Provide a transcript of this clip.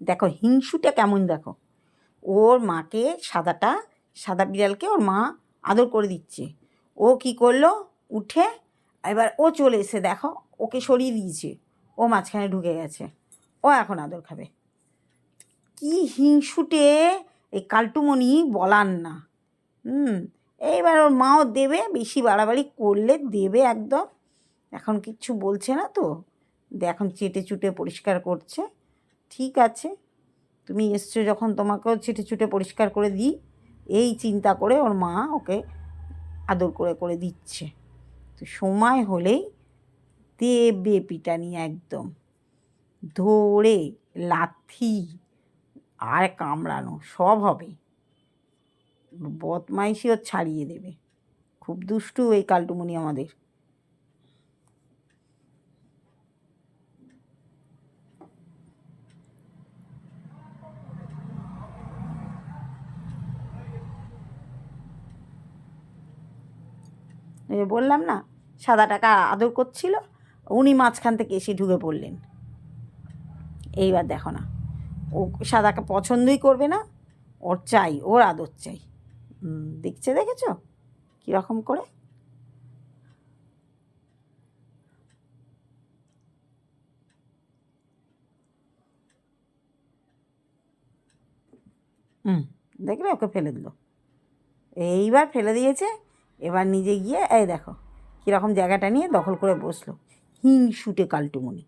দেখো হিংসুটা কেমন, দেখো ওর মাকে সাদা বিড়ালকে ওর মা আদর করে দিচ্ছে। ও কি করলো, উঠে এবার ও চলে এসে দেখো ওকে সরিয়ে দিয়েছে, ও মাঝখানে ঢুকে গেছে, ও এখন আদর খাবে। কি হিংসুটে এই কালটুমনি বলার না। এইবার ওর মাও দেবে, বেশি বাড়াবাড়ি করলে দেবে একদম। এখন কিচ্ছু বলছে না তো, এখন চেটে চুটে পরিষ্কার করছে। ঠিক আছে, তুমি এসছো যখন তোমাকেও চেটে চুটে পরিষ্কার করে দিই, এই চিন্তা করে ওর মা ওকে আদর করে করে দিচ্ছে। তো সময় হলেই দেবে পিটানি, একদম ধরে লাথি আর কামড়ানো সব হবে। বদমাইশি ও ছাড়িয়ে দেবে। খুব দুষ্টু এই কালটুমনি আমাদের। বললাম না, সাদাটাকে আদর করছিল, উনি মাঝখান থেকে এসে ঢুকে পড়লেন। এইবার দেখো না, ও সাদাকে পছন্দই করবে না, ওর চাই, ওর আদর চাই। দেখেছো কীরকম করে। দেখলে ওকে ফেলে দিল, এইবার ফেলে দিয়েছে। এবার নিজে গিয়ে এই দেখো কীরকম জায়গাটা নিয়ে দখল করে বসলো, হিংসুটে কালটুমনি।